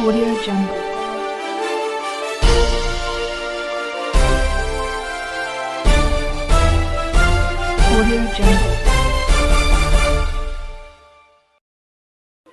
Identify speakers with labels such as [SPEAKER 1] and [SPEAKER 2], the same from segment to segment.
[SPEAKER 1] Audio Jungle. Audio Jungle.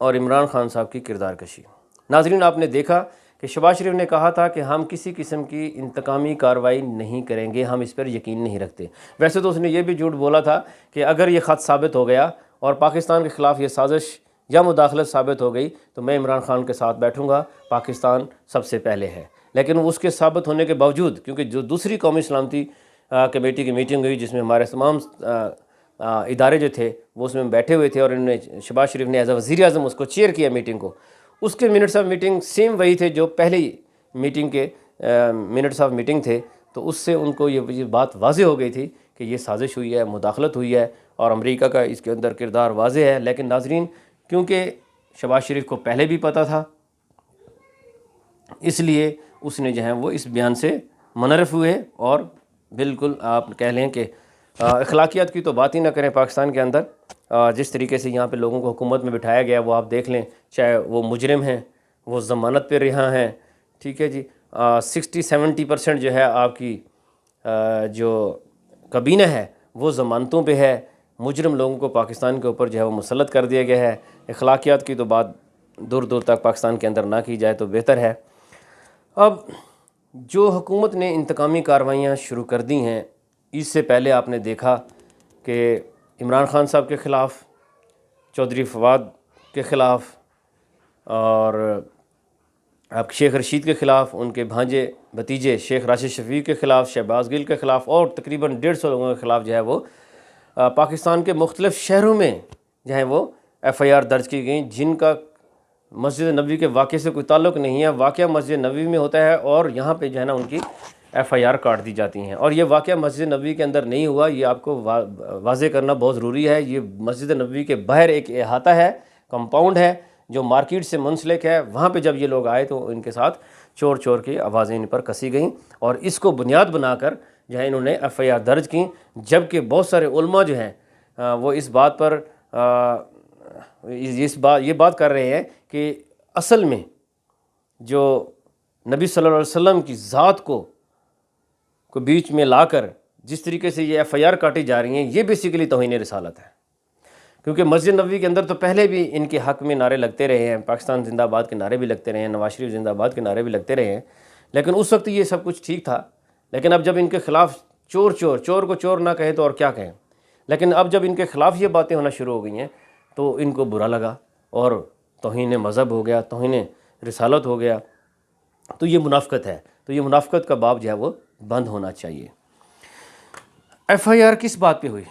[SPEAKER 2] اور عمران خان صاحب کی کردار کشی۔ ناظرین، آپ نے دیکھا کہ شہباز شریف نے کہا تھا کہ ہم کسی قسم کی انتقامی کارروائی نہیں کریں گے، ہم اس پر یقین نہیں رکھتے۔ ویسے تو اس نے یہ بھی جھوٹ بولا تھا کہ اگر یہ خط ثابت ہو گیا اور پاکستان کے خلاف یہ سازش یا مداخلت ثابت ہو گئی تو میں عمران خان کے ساتھ بیٹھوں گا، پاکستان سب سے پہلے ہے۔ لیکن اس کے ثابت ہونے کے باوجود، کیونکہ جو دوسری قومی سلامتی کمیٹی کی میٹنگ ہوئی جس میں ہمارے تمام ادارے جو تھے وہ اس میں بیٹھے ہوئے تھے، اور انہوں نے شہباز شریف نے ایز اے وزیر اعظم اس کو چیئر کیا میٹنگ کو، اس کے منٹس آف میٹنگ سیم وہی تھے جو پہلی میٹنگ کے منٹس آف میٹنگ تھے۔ تو اس سے ان کو یہ بات واضح ہو گئی تھی کہ یہ سازش ہوئی ہے، مداخلت ہوئی ہے، اور امریکہ کا اس کے اندر کردار واضح ہے۔ لیکن ناظرین، کیونکہ شہباز شریف کو پہلے بھی پتہ تھا، اس لیے اس نے جو ہے وہ اس بیان سے منحرف ہوئے، اور بالکل آپ کہہ لیں کہ اخلاقیات کی تو بات ہی نہ کریں پاکستان کے اندر۔ جس طریقے سے یہاں پہ لوگوں کو حکومت میں بٹھایا گیا وہ آپ دیکھ لیں، چاہے وہ مجرم ہیں، وہ ضمانت پہ رہا ہیں، ٹھیک ہے جی، 60-70% جو ہے آپ کی جو کابینہ ہے وہ ضمانتوں پہ ہے۔ مجرم لوگوں کو پاکستان کے اوپر جو ہے وہ مسلط کر دیا گیا ہے۔ اخلاقیات کی تو بات دور دور تک پاکستان کے اندر نہ کی جائے تو بہتر ہے۔ اب جو حکومت نے انتقامی کارروائیاں شروع کر دی ہیں، اس سے پہلے آپ نے دیکھا کہ عمران خان صاحب کے خلاف، چودھری فواد کے خلاف، اور آپ شیخ رشید کے خلاف، ان کے بھانجے بھتیجے شیخ راشد شفیق کے خلاف، شہباز گل کے خلاف، اور تقریباً 150 لوگوں کے خلاف جو ہے وہ پاکستان کے مختلف شہروں میں جو ہے وہ FIR درج کی گئیں، جن کا مسجد نبوی کے واقعے سے کوئی تعلق نہیں ہے۔ واقعہ مسجد نبوی میں ہوتا ہے اور یہاں پہ جو ہے نا ان کی FIR کاٹ دی جاتی ہیں، اور یہ واقعہ مسجد نبوی کے اندر نہیں ہوا، یہ آپ کو واضح کرنا بہت ضروری ہے۔ یہ مسجد نبوی کے باہر ایک احاطہ ہے، کمپاؤنڈ ہے جو مارکیٹ سے منسلک ہے، وہاں پہ جب یہ لوگ آئے تو ان کے ساتھ چور چور کی آوازیں ان پر کسی گئیں، اور اس کو بنیاد بنا کر جو ہے انہوں نے FIR درج کی، جبکہ بہت سارے علماء جو ہیں وہ اس بات پر یہ بات کر رہے ہیں کہ اصل میں جو نبی صلی اللہ علیہ وسلم کی ذات کو بیچ میں لا کر جس طریقے سے یہ FIR کاٹی جا رہی ہیں، یہ بیسیکلی توہین رسالت ہے۔ کیونکہ مسجد نبوی کے اندر تو پہلے بھی ان کے حق میں نعرے لگتے رہے ہیں، پاکستان زندہ آباد کے نعرے بھی لگتے رہے ہیں، نواز شریف زندہ آباد کے نعرے بھی لگتے رہے ہیں، لیکن اس وقت یہ سب کچھ ٹھیک تھا۔ لیکن اب جب ان کے خلاف چور کو چور نہ کہیں تو اور کیا کہیں، لیکن اب جب ان کے خلاف یہ باتیں ہونا شروع ہو گئی ہیں تو ان کو برا لگا، اور توہین مذہب ہو گیا، توہین رسالت ہو گیا، تو یہ منافقت ہے۔ تو یہ منافقت کا باب جو ہے وہ بند ہونا چاہیے۔ FIR کس بات پہ ہوئی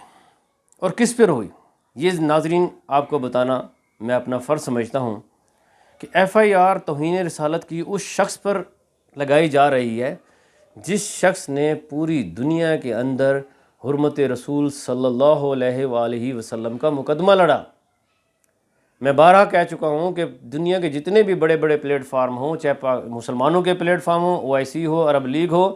[SPEAKER 2] اور کس پر ہوئی، یہ ناظرین آپ کو بتانا میں اپنا فرض سمجھتا ہوں کہ FIR توہین رسالت کی اس شخص پر لگائی جا رہی ہے جس شخص نے پوری دنیا کے اندر حرمت رسول صلی اللہ علیہ وآلہ وسلم کا مقدمہ لڑا۔ میں بارہا کہہ چکا ہوں کہ دنیا کے جتنے بھی بڑے بڑے پلیٹ فارم ہوں، چاہے مسلمانوں کے پلیٹ فارم ہوں، OIC ہو، عرب لیگ ہو،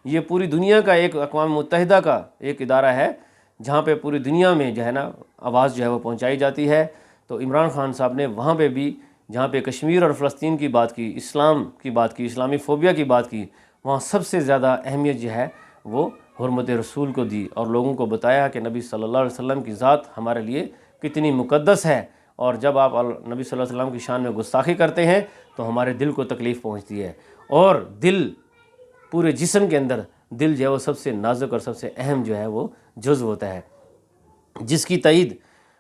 [SPEAKER 2] یہ پوری دنیا کا ایک اقوام متحدہ کا ایک ادارہ ہے جہاں پہ پوری دنیا میں جو ہے نا آواز جو ہے وہ پہنچائی جاتی ہے۔ تو عمران خان صاحب نے وہاں پہ بھی جہاں پہ کشمیر اور فلسطین کی بات کی، اسلام کی بات کی، اسلامی فوبیا کی بات کی، وہاں سب سے زیادہ اہمیت جو ہے وہ حرمت رسول کو دی، اور لوگوں کو بتایا کہ نبی صلی اللہ علیہ وسلم کی ذات ہمارے لیے کتنی مقدس ہے، اور جب آپ نبی صلی اللہ علیہ وسلم کی شان میں گستاخی کرتے ہیں تو ہمارے دل کو تکلیف پہنچتی ہے، اور دل پورے جسم کے اندر دل جو ہے وہ سب سے نازک اور سب سے اہم جو ہے وہ جزو ہوتا ہے، جس کی تائید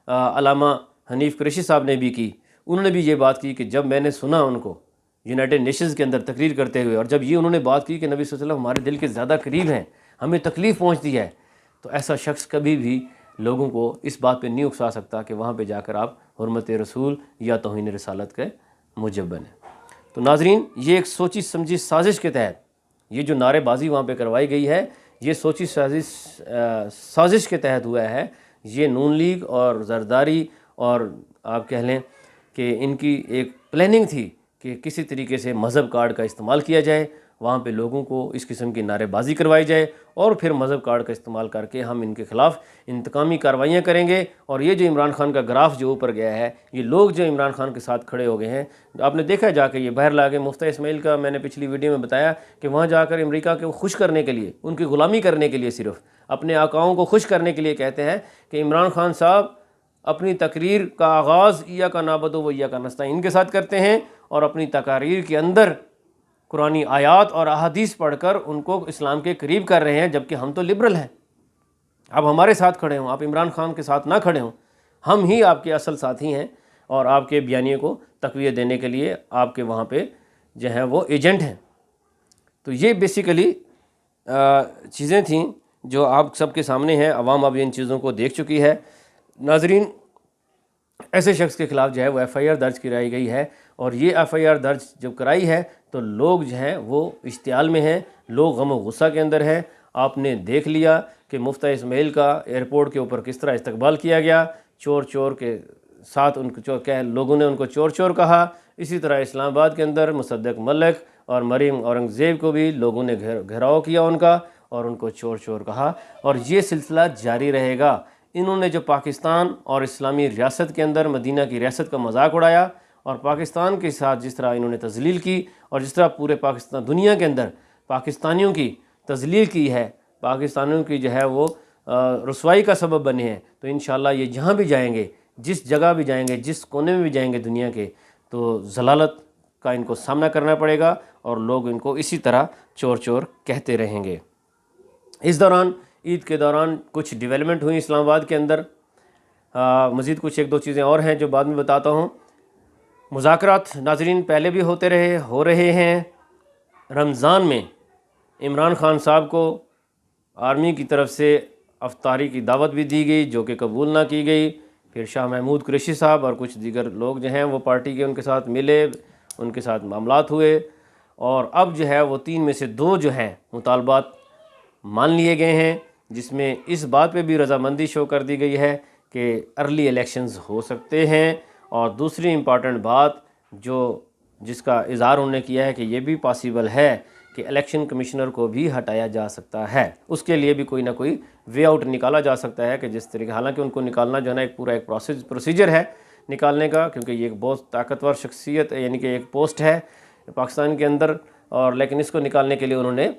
[SPEAKER 2] علامہ حنیف قریشی صاحب نے بھی کی۔ انہوں نے بھی یہ بات کی کہ جب میں نے سنا ان کو یونائٹڈ نیشنز کے اندر تقریر کرتے ہوئے، اور جب یہ انہوں نے بات کی کہ نبی صلی اللہ علیہ وسلم ہمارے دل کے زیادہ قریب ہیں، ہمیں تکلیف پہنچتی ہے، تو ایسا شخص کبھی بھی لوگوں کو اس بات پہ نہیں اکسا سکتا کہ وہاں پہ جا کر آپ حرمت رسول یا توہین رسالت کے موجب بنیں۔ تو ناظرین، یہ ایک سوچی سمجھی سازش کے تحت یہ جو نعرے بازی وہاں پہ کروائی گئی ہے، یہ سوچی سازش کے تحت ہوا ہے۔ یہ نون لیگ اور زرداری اور آپ کہہ لیں کہ ان کی ایک پلاننگ تھی کہ کسی طریقے سے مذہب کارڈ کا استعمال کیا جائے، وہاں پہ لوگوں کو اس قسم کی نعرے بازی کروائی جائے، اور پھر مذہب کارڈ کا استعمال کر کے ہم ان کے خلاف انتقامی کارروائیاں کریں گے۔ اور یہ جو عمران خان کا گراف جو اوپر گیا ہے، یہ لوگ جو عمران خان کے ساتھ کھڑے ہو گئے ہیں، آپ نے دیکھا جا کے یہ باہر لا کے مفتیٰ اسماعیل کا میں نے پچھلی ویڈیو میں بتایا کہ وہاں جا کر امریکہ کو خوش کرنے کے لیے، ان کی غلامی کرنے کے لیے، صرف اپنے آقاؤں کو خوش کرنے کے لیے کہتے ہیں کہ عمران خان صاحب اپنی تقریر کا آغاز ایاک نعبد و ایاک نستعین کے ساتھ کرتے ہیں اور اپنی تقاریر کے اندر قرآنی آیات اور احادیث پڑھ کر ان کو اسلام کے قریب کر رہے ہیں، جبکہ ہم تو لبرل ہیں۔ آپ ہمارے ساتھ کھڑے ہوں، آپ عمران خان کے ساتھ نہ کھڑے ہوں، ہم ہی آپ کے اصل ساتھی ہیں اور آپ کے بیانیے کو تقویت دینے کے لیے آپ کے وہاں پہ جو ہیں وہ ایجنٹ ہیں۔ تو یہ بیسیکلی چیزیں تھیں جو آپ سب کے سامنے ہیں، عوام اب ان چیزوں کو دیکھ چکی ہے۔ ناظرین، ایسے شخص کے خلاف جو ہے وہ ایف آئی آر درج کرائی گئی ہے، اور یہ ایف آئی آر درج جب کرائی ہے تو لوگ جو ہیں وہ اشتعال میں ہیں، لوگ غم و غصہ کے اندر ہیں۔ آپ نے دیکھ لیا کہ مفتیٰ اسماعیل کا ایئرپورٹ کے اوپر کس طرح استقبال کیا گیا، چور چور کے ساتھ ان کو لوگوں نے ان کو چور چور کہا۔ اسی طرح اسلام آباد کے اندر مصدق ملک اور مریم اورنگزیب کو بھی لوگوں نے گھیراؤ کیا ان کا اور ان کو چور چور کہا، اور یہ سلسلہ جاری رہے گا۔ انہوں نے جو پاکستان اور اسلامی ریاست کے اندر مدینہ کی ریاست کا مذاق اڑایا اور پاکستان کے ساتھ جس طرح انہوں نے تذلیل کی، اور جس طرح پورے پاکستان دنیا کے اندر پاکستانیوں کی تذلیل کی ہے، پاکستانیوں کی جو ہے وہ رسوائی کا سبب بنے ہیں، تو انشاءاللہ یہ جہاں بھی جائیں گے، جس جگہ بھی جائیں گے، جس کونے میں بھی جائیں گے دنیا کے، تو ضلالت کا ان کو سامنا کرنا پڑے گا اور لوگ ان کو اسی طرح چور چور کہتے رہیں گے۔ اس دوران عید کے دوران کچھ ڈیولپمنٹ ہوئی اسلام آباد کے اندر، مزید کچھ ایک دو چیزیں اور ہیں جو بعد میں بتاتا ہوں۔ مذاکرات ناظرین پہلے بھی ہو رہے ہیں۔ رمضان میں عمران خان صاحب کو آرمی کی طرف سے افطاری کی دعوت بھی دی گئی جو کہ قبول نہ کی گئی۔ پھر شاہ محمود قریشی صاحب اور کچھ دیگر لوگ جو ہیں وہ پارٹی کے ان کے ساتھ ملے، ان کے ساتھ معاملات ہوئے، اور اب جو ہے وہ 3 میں سے 2 جو ہیں مطالبات مان لیے گئے ہیں، جس میں اس بات پہ بھی رضامندی شو کر دی گئی ہے کہ ارلی الیکشنز ہو سکتے ہیں، اور دوسری امپارٹنٹ بات جس کا اظہار انہوں نے کیا ہے کہ یہ بھی پاسیبل ہے کہ الیکشن کمشنر کو بھی ہٹایا جا سکتا ہے، اس کے لیے بھی کوئی نہ کوئی وے آؤٹ نکالا جا سکتا ہے، کہ جس طریقے حالانکہ ان کو نکالنا جو ہے نا ایک پورا ایک پروسیجر ہے نکالنے کا، کیونکہ یہ ایک بہت طاقتور شخصیت یعنی کہ ایک پوسٹ ہے پاکستان کے اندر، اور لیکن اس کو نکالنے کے لیے انہوں نے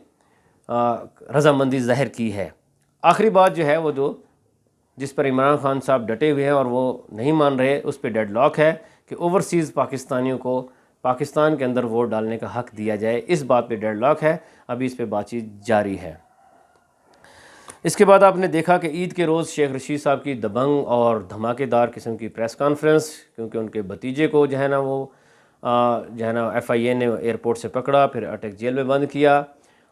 [SPEAKER 2] رضامندی ظاہر کی ہے۔ آخری بات جو ہے وہ جس پر عمران خان صاحب ڈٹے ہوئے ہیں اور وہ نہیں مان رہے، اس پہ ڈیڈ لاک ہے کہ اوورسیز پاکستانیوں کو پاکستان کے اندر ووٹ ڈالنے کا حق دیا جائے، اس بات پہ ڈیڈ لاک ہے، ابھی اس پہ بات چیت جاری ہے۔ اس کے بعد آپ نے دیکھا کہ عید کے روز شیخ رشید صاحب کی دبنگ اور دھماکے دار قسم کی پریس کانفرنس، کیونکہ ان کے بھتیجے کو جو ہے نا وہ جو ہے نا ایف آئی اے نے ایئرپورٹ سے پکڑا، پھر اٹک جیل میں بند کیا،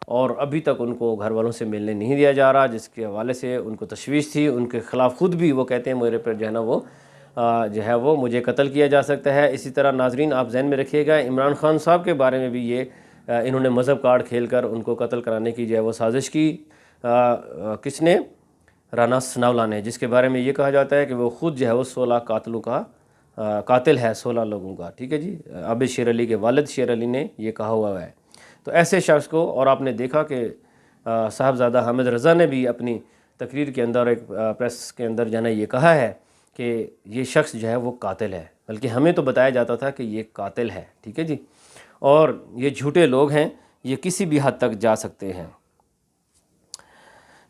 [SPEAKER 2] اور ابھی تک ان کو گھر والوں سے ملنے نہیں دیا جا رہا، جس کے حوالے سے ان کو تشویش تھی۔ ان کے خلاف خود بھی وہ کہتے ہیں میرے پر جو ہے وہ مجھے قتل کیا جا سکتا ہے۔ اسی طرح ناظرین آپ ذہن میں رکھیے گا، عمران خان صاحب کے بارے میں بھی یہ انہوں نے مذہب کارڈ کھیل کر ان کو قتل کرانے کی جو ہے وہ سازش کی۔ کس نے؟ رانا ثناءاللہ نے، جس کے بارے میں یہ کہا جاتا ہے کہ وہ خود جو ہے وہ 16 قاتلوں کا قاتل ہے، 16 لوگوں کا، ٹھیک ہے جی۔ عابد شیر علی کے والد شیر علی نے یہ کہا ہوا ہے۔ تو ایسے شخص کو، اور آپ نے دیکھا کہ صاحبزادہ حامد رضا نے بھی اپنی تقریر کے اندر ایک پریس کے اندر جو ہے نا یہ کہا ہے کہ یہ شخص جو ہے وہ قاتل ہے، بلکہ ہمیں تو بتایا جاتا تھا کہ یہ قاتل ہے، ٹھیک ہے جی، اور یہ جھوٹے لوگ ہیں، یہ کسی بھی حد تک جا سکتے ہیں۔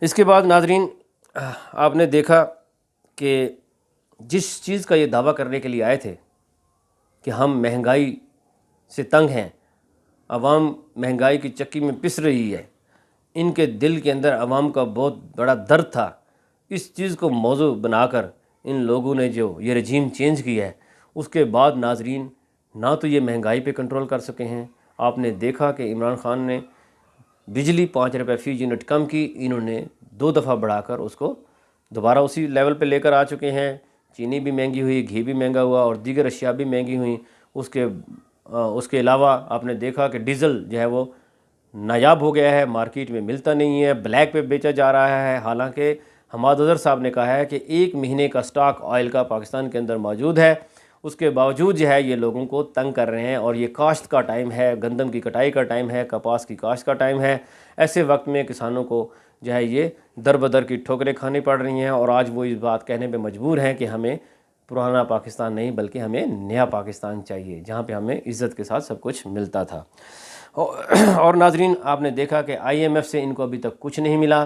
[SPEAKER 2] اس کے بعد ناظرین آپ نے دیکھا کہ جس چیز کا یہ دعویٰ کرنے کے لیے آئے تھے کہ ہم مہنگائی سے تنگ ہیں، عوام مہنگائی کی چکی میں پس رہی ہے، ان کے دل کے اندر عوام کا بہت بڑا درد تھا، اس چیز کو موضوع بنا کر ان لوگوں نے جو یہ رجیم چینج کی ہے، اس کے بعد ناظرین نہ تو یہ مہنگائی پہ کنٹرول کر سکے ہیں۔ آپ نے دیکھا کہ عمران خان نے بجلی 5 روپے فی یونٹ کم کی، انہوں نے 2 دفعہ بڑھا کر اس کو دوبارہ اسی لیول پہ لے کر آ چکے ہیں۔ چینی بھی مہنگی ہوئی، گھی بھی مہنگا ہوا، اور دیگر اشیاء بھی مہنگی ہوئیں۔ اس کے علاوہ آپ نے دیکھا کہ ڈیزل جو ہے وہ نایاب ہو گیا ہے، مارکیٹ میں ملتا نہیں ہے، بلیک پہ بیچا جا رہا ہے، حالانکہ حماد اظہر صاحب نے کہا ہے کہ 1 مہینے کا سٹاک آئل کا پاکستان کے اندر موجود ہے، اس کے باوجود جو ہے یہ لوگوں کو تنگ کر رہے ہیں، اور یہ کاشت کا ٹائم ہے، گندم کی کٹائی کا ٹائم ہے، کپاس کی کاشت کا ٹائم ہے۔ ایسے وقت میں کسانوں کو جو ہے یہ در بدر کی ٹھوکریں کھانی پڑ رہی ہیں، اور آج وہ اس بات کہنے پہ مجبور ہیں کہ ہمیں پرانا پاکستان نہیں بلکہ ہمیں نیا پاکستان چاہیے، جہاں پہ ہمیں عزت کے ساتھ سب کچھ ملتا تھا۔ اور ناظرین آپ نے دیکھا کہ آئی ایم ایف سے ان کو ابھی تک کچھ نہیں ملا۔